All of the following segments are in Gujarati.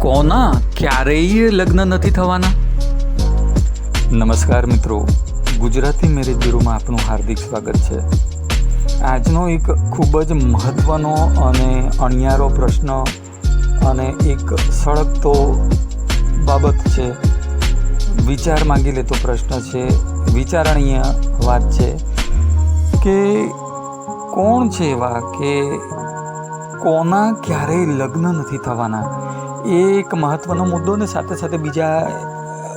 કોના ક્યારેય લગ્ન નથી થવાના? નમસ્કાર મિત્રો, ગુજરાતી મેરેજ બ્યુરોમાં આપનું હાર્દિક સ્વાગત છે. આજનો એક ખૂબ જ મહત્ત્વનો અને અણિયારો પ્રશ્ન અને એક સળગતો બાબત છે. વિચાર માંગી લેતો પ્રશ્ન છે, વિચારણીય વાત છે કે કોણ છે એવા કે કોના ક્યારેય લગ્ન નથી થવાના. એ એક મહત્ત્વનો મુદ્દો ને સાથે સાથે બીજા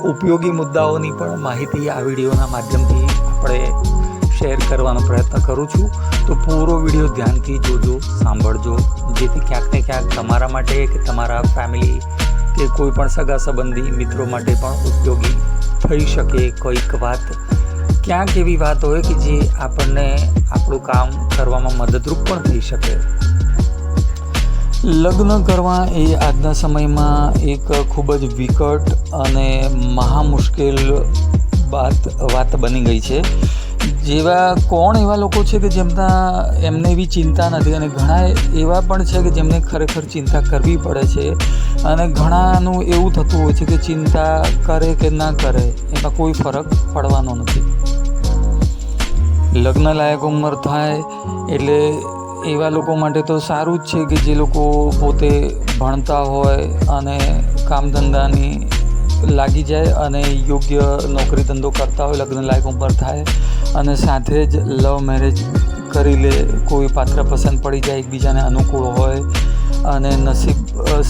ઉપયોગી મુદ્દાઓની પણ માહિતી આ વિડીયોના માધ્યમથી આપણે શેર કરવાનો પ્રયત્ન કરું છું. તો પૂરો વિડીયો ધ્યાનથી જોજો, સાંભળજો, જેથી ક્યાંક ને ક્યાંક તમારા માટે કે તમારા ફેમિલી કે કોઈ પણ સગા સંબંધી મિત્રો માટે પણ ઉપયોગી થઈ શકે. કોઈક વાત ક્યાંક એવી વાત હોય કે જે આપણને આપણું કામ કરવામાં મદદરૂપ પણ થઈ શકે. લગ્ન કરવા એ આજના સમયમાં એક ખૂબ જ વિકટ અને મહા મુશ્કેલ વાત બની ગઈ છે. કોણ એવા લોકો છે કે એમને એવી ચિંતા નથી, અને ઘણા એવા પણ છે કે જેમને ખરેખર ચિંતા કરવી પડે છે, અને ઘણાનું એવું થતું હોય છે કે ચિંતા કરે કે ના કરે એમાં કોઈ ફરક પડવાનો નથી. લગ્ન લાયક ઉંમર થાય એટલે એવા લોકો માટે તો સારું જ છે કે જે લોકો પોતે ભણતા હોય અને કામ ધંધાની લાગી જાય અને યોગ્ય નોકરી ધંધો કરતા હોય, લગ્ન લાયક ઉંમર થાય અને સાથે જ લવ મેરેજ કરી લે. કોઈ પાત્ર પસંદ પડી જાય, એકબીજાને અનુકૂળ હોય અને નસીબ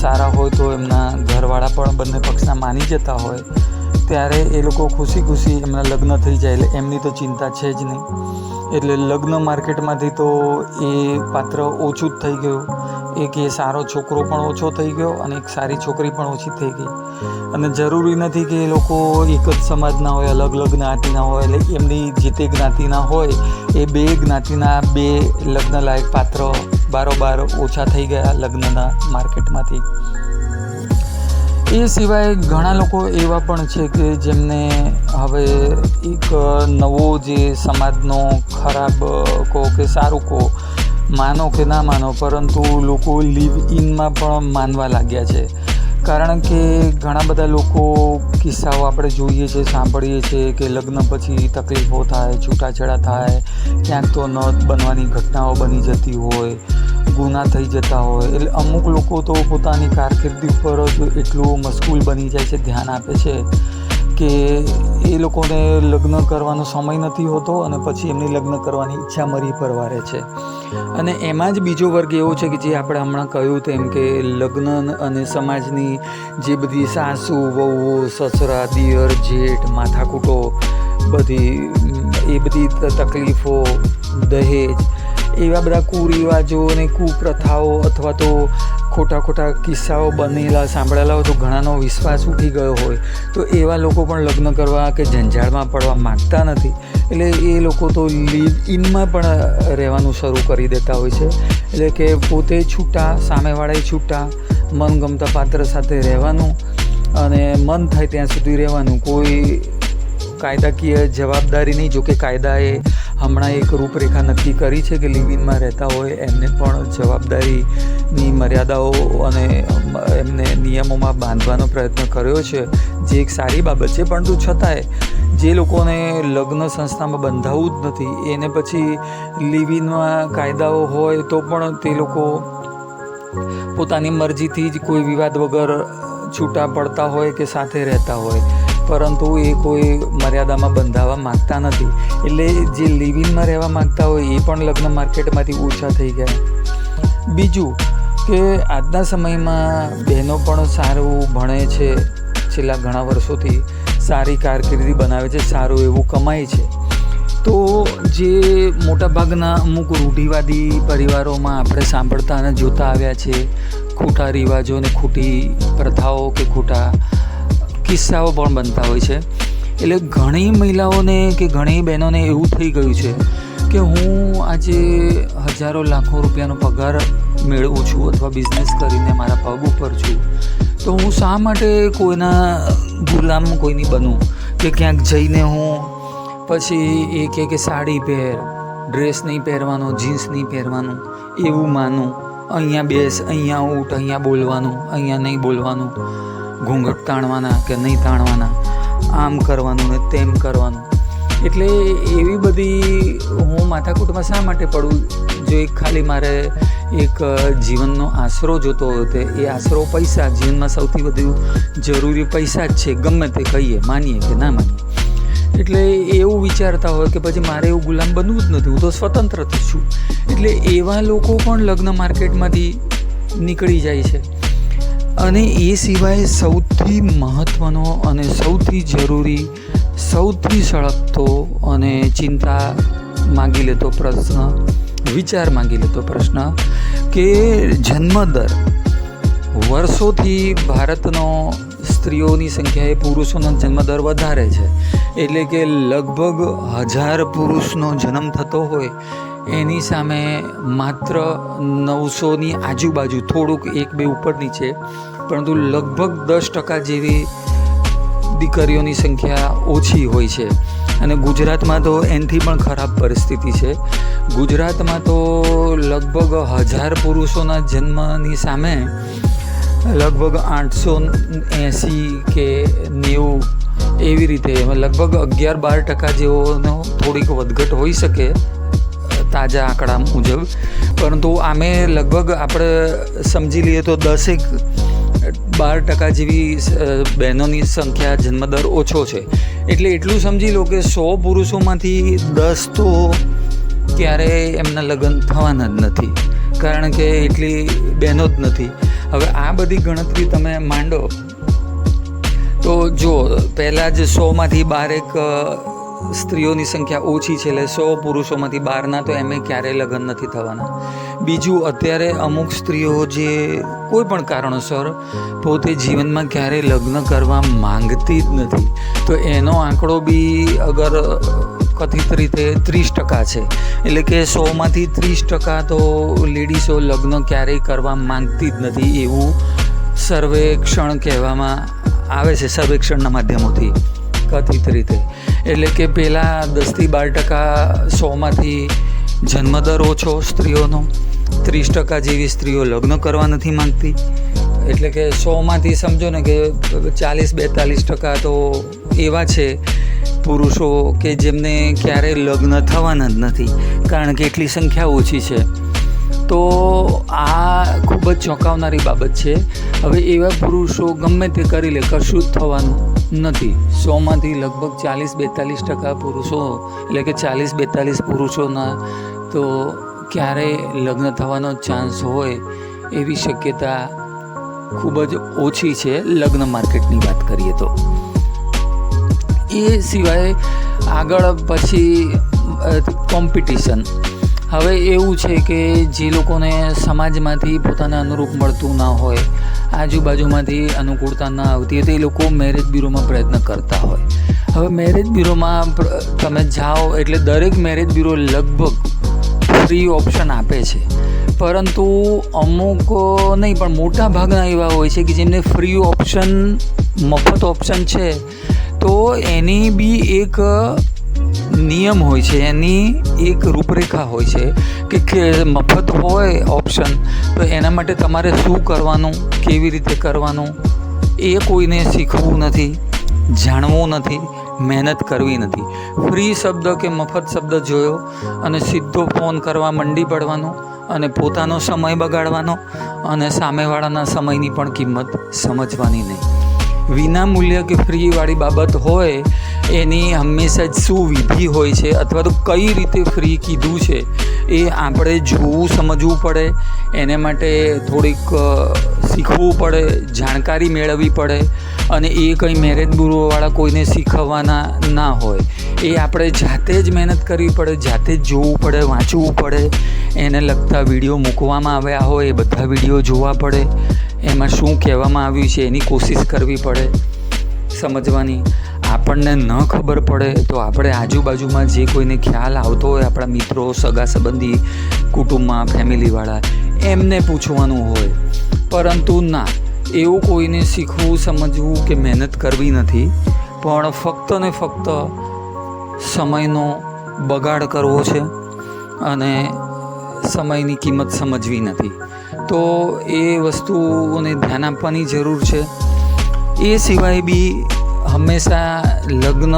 સારા હોય તો એમના ઘરવાળા પણ બંને પક્ષના માની જતા હોય, ત્યારે એ લોકો ખુશી ખુશી એમના લગ્ન થઈ જાય એટલે એમની તો ચિંતા છે જ નહીં. એટલે લગ્ન માર્કેટમાંથી તો એ પાત્ર ઓછું જ થઈ ગયું. એક એ સારો છોકરો પણ ઓછો થઈ ગયો અને એક સારી છોકરી પણ ઓછી થઈ ગઈ. અને જરૂરી નથી કે એ લોકો એક જ સમાજના હોય, અલગ અલગ જ્ઞાતિના હોય, એટલે એમની જે તે જ્ઞાતિના હોય એ બે જ્ઞાતિના બે લગ્ન લાયક પાત્ર બારોબાર ઓછા થઈ ગયા લગ્નના માર્કેટમાંથી. એ સિવાય ઘણા લોકો એવા પણ છે કે જેમને હવે એક નવો જે સમાજનો ખરાબ કહો કે સારું કહો, માનો કે ના માનો, પરંતુ લોકો લિવ ઇનમાં પણ માનવા લાગ્યા છે. કારણ કે ઘણા બધા લોકો કિસ્સાઓ આપણે જોઈએ છે, સાંભળીએ છીએ કે લગ્ન પછી તકલીફો થાય, છૂટાછેડા થાય, ક્યાંક તો ન બનવાની ઘટનાઓ બની જતી હોય, ગુના થઈ જતા હોય. એટલે અમુક લોકો તો પોતાની કારકિર્દી ઉપર જ એટલું મશગુલ બની જાય છે, ધ્યાન આપે છે કે એ લોકોને લગ્ન કરવાનો સમય નથી હોતો અને પછી એમની લગ્ન કરવાની ઈચ્છા મરી પરવારે છે. અને એમાં જ બીજો વર્ગ એવો છે કે જે આપણે હમણાં કહ્યું તેમ કે લગ્ન અને સમાજની જે બધી સાસુ વહુઓ, સસરા, દિયર, જેઠ, માથાકૂટો, એ બધી તકલીફો, દહેજ, એવા બધા કુરિવાજો અને કુપ્રથાઓ અથવા તો ખોટા કિસ્સાઓ બનેલા સાંભળેલા હોય તો ઘણાનો વિશ્વાસ ઉઠી ગયો હોય, તો એવા લોકો પણ લગ્ન કરવા કે જંજાળમાં પડવા માગતા નથી. એટલે એ લોકો તો લિવ ઇનમાં પણ રહેવાનું શરૂ કરી દેતા હોય છે. એટલે કે પોતે છૂટા, સામેવાળાએ છૂટા, મનગમતા પાત્ર સાથે રહેવાનું અને મન થાય ત્યાં સુધી રહેવાનું. કોઈ કાયદાકીય જવાબદારી નહીં. જોકે કાયદાએ હમણાં એક રૂપરેખા નક્કી કરી છે કે લિવ ઇનમાં રહેતા હોય એમને પણ જવાબદારીની મર્યાદાઓ અને એમને નિયમોમાં બાંધવાનો પ્રયત્ન કર્યો છે, જે એક સારી બાબત છે. પરંતુ છતાંય જે લોકોને લગ્ન સંસ્થામાં બંધાવવું જ નથી એને પછી લિવ ઇનમાં કાયદાઓ હોય તો પણ તે લોકો પોતાની મરજીથી જ કોઈ વિવાદ વગર છૂટા પડતા હોય કે સાથે રહેતા હોય, પરંતુ એ કોઈ મર્યાદામાં બંધાવા માગતા નથી. એટલે જે લિવ ઇનમાં રહેવા માગતા હોય એ પણ લગ્ન માર્કેટમાંથી ઓછા થઈ ગયા. બીજું કે આજના સમયમાં બહેનો પણ સારું ભણે છે, છેલ્લા ઘણા વર્ષોથી સારી કારકિર્દી બનાવે છે, સારું એવું કમાય છે. તો જે મોટાભાગના અમુક રૂઢિવાદી પરિવારોમાં આપણે સાંભળતા અને જોતા આવ્યા છે, ખોટા રિવાજો અને ખોટી પ્રથાઓ કે ખોટા કિસ્સાઓ પણ બનતા હોય છે. એટલે ઘણી મહિલાઓને કે ઘણી બહેનોને એવું થઈ ગયું છે કે હું આજે હજારો લાખો રૂપિયાનો પગાર મેળવું છું અથવા બિઝનેસ કરીને મારા પગ ઉપર છું, તો હું શા માટે કોઈના ગુલામ કોઈની બનું કે ક્યાંક જઈને હું પછી એ કે સાડી પહેર, ડ્રેસ નહીં પહેરવાનો, જીન્સ નહીં પહેરવાનું એવું માનું અહીંયા બેસ, અહીંયા ઊઠ, અહીંયા બોલવાનું, અહીંયા નહીં બોલવાનું, ઘૂંઘટ તાણવાના કે નહીં તાણવાના, આમ કરવાનું ને તેમ કરવાનું. એટલે એવી બધી હું માથાકૂટમાં શા માટે પડું? જો એક ખાલી મારે એક જીવનનો આશરો જોતો હોય તો એ આશરો પૈસા, જીવનમાં સૌથી વધુ જરૂરી પૈસા જ છે, ગમે તે કહીએ, માનીએ કે ના માનીએ. એટલે એવું વિચારતા હોય કે પછી મારે એવું ગુલામ બનવું જ નથી, હું તો સ્વતંત્ર છું. એટલે એવા લોકો પણ લગ્ન માર્કેટમાંથી નીકળી જાય છે. અને એ સિવાય સૌથી મહત્ત્વનો અને સૌથી જરૂરી, સૌથી સળગતો અને ચિંતા માગી લેતો પ્રશ્ન, વિચાર માગી લેતો પ્રશ્ન કે જન્મદર. વર્ષોથી ભારતનો સ્ત્રીઓની સંખ્યાએ પુરુષોનો જન્મદર વધારે છે. એટલે કે લગભગ 1000 પુરુષનો જન્મ થતો હોય એની સામે માત્ર 900ની આજુબાજુ, થોડુંક 1-2 ઉપર નીચે, પરંતુ લગભગ 10% જેવી દીકરીઓની સંખ્યા ઓછી હોય છે. અને ગુજરાતમાં તો એનાથી પણ ખરાબ પરિસ્થિતિ છે. ગુજરાતમાં તો લગભગ 1000 પુરુષોના જન્મની સામે લગભગ 880 કે 90 એવી રીતે લગભગ 11-12% જેવોનો થોડીક વધઘટ હોઈ શકે તાજા આંકડા મુજબ. પરંતુ આમે લગભગ આપણે સમજી લઈએ તો 10-12% જેવી બહેનોની સંખ્યા જન્મદર ઓછો છે. એટલે એટલું સમજી લો કે 100 પુરુષોમાંથી 10 તો ક્યારેય એમના લગ્ન થવાના જ નથી, કારણ કે એટલી બહેનો જ નથી. હવે આ બધી ગણતરી તમે માંડો તો જો પહેલાં જ 100માંથી 12 સ્ત્રીઓની સંખ્યા ઓછી છે, એટલે 100 પુરુષોમાંથી 12ના તો એમે ક્યારેય લગ્ન નથી થવાના. બીજું, અત્યારે અમુક સ્ત્રીઓ જે કોઈ પણ કારણોસર પોતે જીવનમાં ક્યારેય લગ્ન કરવા માંગતી જ નથી, તો એનો આંકડો બી અગર કથિત રીતે 30% છે. એટલે કે 100માંથી 30% તો લેડીઝો લગ્ન ક્યારેય કરવા માંગતી જ નથી, એવું સર્વેક્ષણ કહેવામાં આવે છે, સર્વેક્ષણના માધ્યમોથી કથિત રીતે. એટલે કે પહેલાં 10-12% 100માંથી જન્મદર ઓછો સ્ત્રીઓનો, 30% જેવી સ્ત્રીઓ લગ્ન કરવા નથી માંગતી. એટલે કે 100માંથી સમજો ને કે 40-42% તો એવા છે પુરુષો કે જેમને ક્યારેય લગ્ન થવાના જ નથી, કારણ કે એટલી સંખ્યા ઓછી છે. તો આ ખૂબ જ ચોંકાવનારી બાબત છે. હવે એવા પુરુષો ગમે તે કરી લે, કશું જ થવાનું નથી. 100માંથી લગભગ 40-42% પુરુષો, એટલે કે 40-42 પુરુષોના તો ક્યારેય લગ્ન થવાનો ચાન્સ હોય એવી શક્યતા ખૂબ જ ઓછી છે, લગ્ન માર્કેટની વાત કરીએ તો. એ સિવાય આગળ પછી કોમ્પિટિશન. હવે એવું છે કે જે લોકોને સમાજમાંથી પોતાને અનુરૂપ મળતું ના હોય, આજુબાજુમાંથી અનુકૂળતા ના આવતી હોય, તો એ લોકો મેરેજ બ્યુરોમાં પ્રયત્ન કરતા હોય. હવે મેરેજ બ્યુરોમાં તમે જાઓ એટલે દરેક મેરેજ બ્યુરો લગભગ ફ્રી ઓપ્શન આપે છે, પરંતુ અમુક નહીં પણ મોટા ભાગના એવા હોય છે કે જેમને ફ્રી ઓપ્શન, મફત ઓપ્શન છે, તો એની બી એક નિયમ હોય છે, એની એક રૂપરેખા હોય છે કે મફત હોય ઓપ્શન તો એના માટે તમારે શું કરવાનું, કેવી રીતે કરવાનું એ કોઈને શીખવું નથી, જાણવું નથી, મહેનત કરવી નથી. ફ્રી શબ્દ કે મફત શબ્દ જોયો અને સીધો ફોન કરવા મંડી પડવાનો અને પોતાનો સમય બગાડવાનો અને સામેવાળાના સમયની પણ કિંમત સમજવાની નહીં. વિના મૂલ્ય કે ફ્રીવાળી બાબત હોય એની હંમેશા જ શું વિધિ હોય છે અથવા તો કઈ રીતે ફ્રી કીધું છે એ આપણે જોવું, સમજવું પડે. એને માટે થોડીક શીખવું પડે, જાણકારી મેળવવી પડે. અને એ કંઈ મેરેજ બ્યુરોવાળા કોઈને શીખવવાના ના હોય, એ આપણે જાતે જ મહેનત કરવી પડે, જાતે જ જોવું પડે, વાંચવું પડે. એને લગતા વિડીયો મૂકવામાં આવ્યા હોય એ બધા વિડીયો જોવા પડે, એમાં શું કહેવામાં આવ્યું છે એની કોશિશ કરવી પડે સમજવાની. આપણને ન ખબર પડે તો આપણે આજુબાજુમાં જે કોઈને ખ્યાલ આવતો હોય, આપણા મિત્રો, સગા સંબંધી, કુટુંબમાં, ફેમિલીવાળા, એમને પૂછવાનું હોય. પરંતુ ના, એવું કોઈને શીખવું, સમજવું કે મહેનત કરવી નથી, પણ ફક્ત ને ફક્ત સમયનો બગાડ કરવો છે અને સમયની કિંમત સમજવી નથી. તો એ વસ્તુઓને ધ્યાન આપવાની જરૂર છે. એ સિવાય બી હંમેશા લગ્ન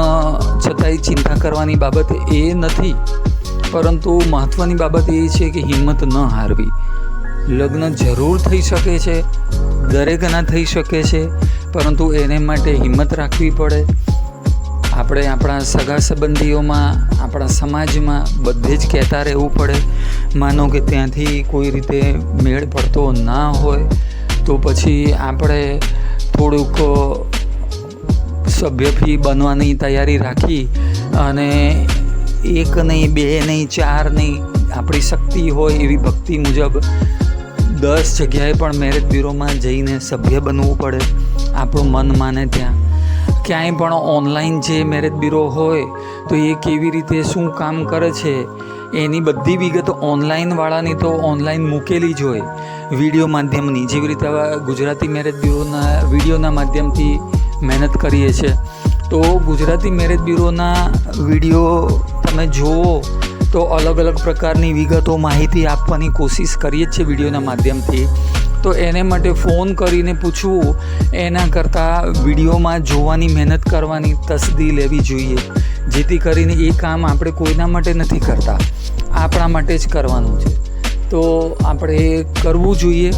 છતાંય ચિંતા કરવાની બાબત એ નથી, પરંતુ મહત્ત્વની બાબત એ છે કે હિંમત ન હારવી. લગ્ન જરૂર થઈ શકે છે, દરેકના થઈ શકે છે, પરંતુ એને માટે હિંમત રાખવી પડે. આપણે આપણા સગા સંબંધીઓમાં, આપણા સમાજમાં બધે જ કહેતા રહેવું પડે. માનો કે ત્યાંથી કોઈ રીતે મેળ પડતો ના હોય તો પછી આપણે થોડુંક સભ્ય ફી બનવાની તૈયારી રાખી અને 1 નહીં, 2 નહીં, 4 નહીં, આપણી શક્તિ હોય એવી ભક્તિ મુજબ 10 જગ્યાએ પણ મેરેજ બ્યુરોમાં જઈને સભ્ય બનવું પડે, આપણું મન માને ત્યાં. ક્યાંય પણ ઓનલાઈન જે મેરેજ બ્યુરો હોય તો એ કેવી રીતે શું કામ કરે છે એની બધી વિગતો ઓનલાઈનવાળાની તો ઓનલાઈન મૂકેલી જ હોય, વિડીયો માધ્યમની. જેવી રીતે ગુજરાતી મેરેજ બ્યુરોના વિડીયોના માધ્યમથી મહેનત કરીએ છીએ, તો ગુજરાતી મેરેજ બ્યુરોના વિડીયો તમે જુઓ તો અલગ અલગ પ્રકારની વિગતો, માહિતી આપવાની કોશિશ કરીએ જ છીએ વિડીયોના માધ્યમથી. તો એને માટે ફોન કરીને પૂછવું એના કરતાં વિડીયોમાં જોવાની મહેનત કરવાની તસદી લેવી જોઈએ, જેથી કરીને એ કામ આપણે કોઈના માટે નથી કરતા, આપણા માટે જ કરવાનું છે. તો આપણે કરવું જોઈએ.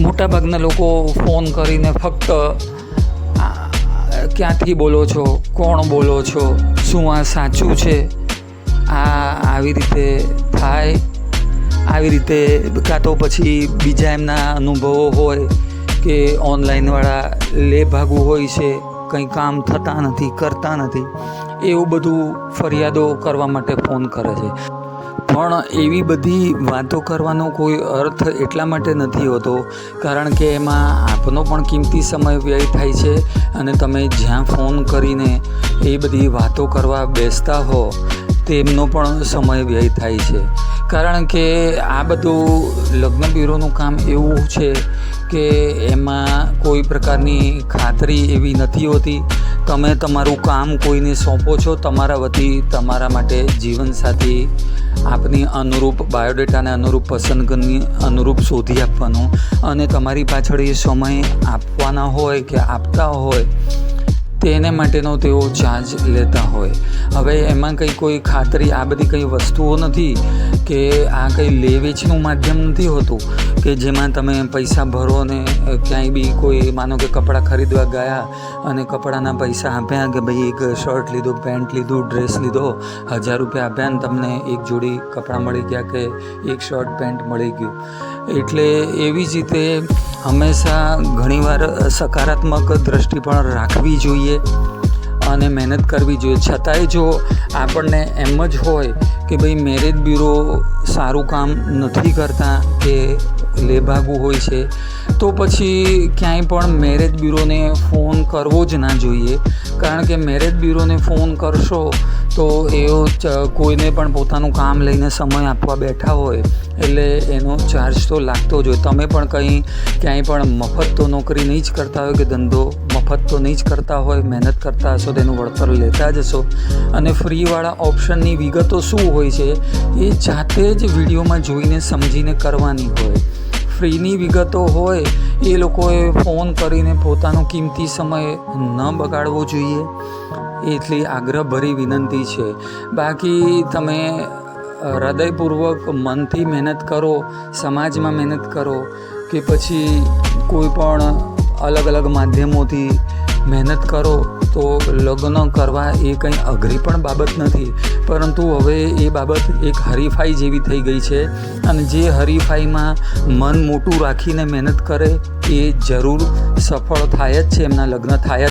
મોટાભાગના લોકો ફોન કરીને ફક્ત ક્યાંથી બોલો છો, કોણ બોલો છો, શું આ સાચું છે, આવી રીતે થાય, આવી રીતે, કાં તો પછી બીજા એમના અનુભવો હોય કે ઓનલાઈનવાળા લેભાગુ હોય છે, કંઈ કામ થતા નથી, કરતા નથી, એવું બધું ફરિયાદો કરવા માટે ફોન કરે છે. પણ એવી બધી વાતો કરવાનો કોઈ અર્થ એટલા માટે નથી હોતો કારણ કે એમાં આપનો પણ કિંમતી સમય વ્યય થાય છે અને તમે જ્યાં ફોન કરીને એ બધી વાતો કરવા બેસતા હો તેમનો પણ સમય વ્યય થાય છે. કારણ કે આ બધું લગ્ન બ્યુરોનું કામ એવું છે કે એમાં કોઈ પ્રકારની ખાતરી એવી નથી હોતી. તમે તમારું કામ કોઈને સોંપો છો, તમારા વતી તમારા માટે જીવનસાથી આપની અનુરૂપ બાયોડેટાને અનુરૂપ પસંદગીની અનુરૂપ શોધી આપવાનું અને તમારી પાછળ એ સમય આપવાના હોય કે આપતા હોય તેને માટેનો તેઓ ચાર્જ લેતા હોય. હવે એમાં કંઈ કોઈ ખાતરી, આ બધી કંઈ વસ્તુઓ નથી કે આ કંઈ લે વેચનું માધ્યમ નથી હોતું કે જેમાં તમે પૈસા ભરો ને ક્યાંય બી કોઈ, માનો કે કપડાં ખરીદવા ગયા અને કપડાના પૈસા આપ્યા કે ભાઈ એક શર્ટ લીધું, પેન્ટ લીધું, ડ્રેસ લીધો, 1000 રૂપિયા આપ્યા ને તમને એક જોડી કપડાં મળી ગયા કે એક શર્ટ પેન્ટ મળી ગયું. એટલે એવી જ રીતે હંમેશા ઘણીવાર સકારાત્મક દૃષ્ટિ પણ રાખવી જોઈએ અને મહેનત કરવી જોઈએ. છતાંય જો આપણને એમ જ હોય કે ભાઈ મેરેજ બ્યુરો સારું કામ નથી કરતા કે લેભાગુ હોય છે તો પછી ક્યાંય પણ મેરેજ બ્યુરોને ફોન કરવો જ ના જોઈએ. કારણ કે મેરેજ બ્યુરોને ફોન કરશો તો એઓ કોઈને પણ પોતાનું કામ લઈને સમય આપવા બેઠા હોય એટલે એનો ચાર્જ તો લાગતો જ હોય. તમે પણ ક્યાંય પણ મફત તો નોકરી નહીં જ કરતા હોય કે ધંધો મફત તો નહીં જ કરતા હોય, મહેનત કરતા હશો તેનું વળતર લેતા જ હશો. અને ફ્રીવાળા ઓપ્શનની વિગતો શું હોય છે એ જાતે જ વિડીયોમાં જોઈને સમજીને કરવાની હોય. ફ્રીની વિગતો હોય એ લોકોએ ફોન કરીને પોતાનો કિંમતી સમય ન બગાડવો જોઈએ, એટલી આગ્રહભરી વિનંતી છે. બાકી તમે હૃદયપૂર્વક મનથી મહેનત કરો, સમાજમાં મહેનત કરો કે પછી કોઈ પણ અલગ અલગ માધ્યમોથી મહેનત કરો તો લગ્ન કરવા એ કંઈ અઘરી પણ બાબત નથી. પરંતુ હવે એ બાબત એક હરીફાઈ જેવી થઈ ગઈ છે અને જે હરીફાઈમાં મન મોટું રાખીને મહેનત કરે એ જરૂર સફળ થાય જ છે, એમના લગ્ન થાય જ.